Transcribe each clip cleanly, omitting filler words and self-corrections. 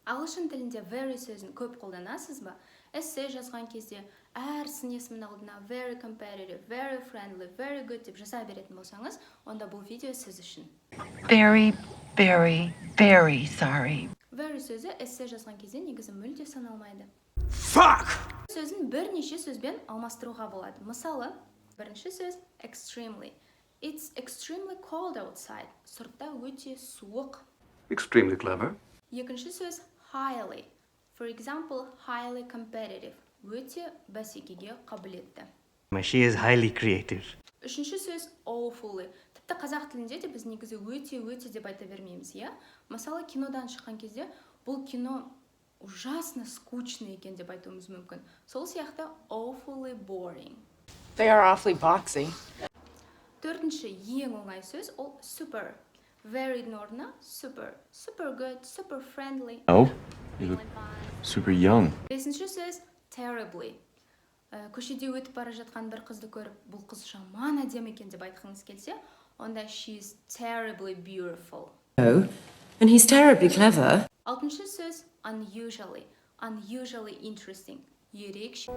Ағылшын тілінде very сөзін көп қолданасыз ба? Эссе жазған кезде әр сын есімнің алдына very competitive, very friendly, very good деп жаза беретін болсаңыз, онда бұл видео сіз үшін. Very sorry. Very сөзі эссе жазған кезде негізі мүлде саналмайды. Fuck! Сөзін бірнеше сөзбен алмастыруға болады. Мысалы, бірінші сөз extremely. It's extremely cold outside. Сыртта өте суық. Extremely clever. Екінші сөз highly. For example, highly competitive. Өте бәсекеге қабілетті. She is highly creative. Үшінші сөз awfully. Тіпті қазақ тілінде де біз негізі өте деп айта бермейміз, иә? Мысалы, кинодан шыққан кезде бұл кино ужасно скучный екен деп айтуымыз мүмкін. Сол сияқты awfully boring. They are awfully boxy. Төртінші ең оңай сөз ол super. Very-дің орнына super. Super good, super friendly. Oh, you look super young. Бесінші сөз terribly. Көшеде өтіп бара жатқан бір қызды көріп, бұл қыз жаман әдемі екен деп айтқыңыз келсе, онда she's terribly beautiful. Oh, and he's terribly clever. Алтыншы сөз unusually. Unusually interesting. Ерекше.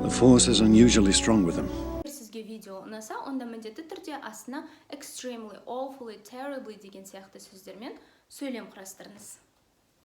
The force is unusually strong with them. Сізге видео ұнаса, онда міндетті түрде астына extremely, awfully, terribly деген сияқты сөздермен сөйлем құрастырыңыз.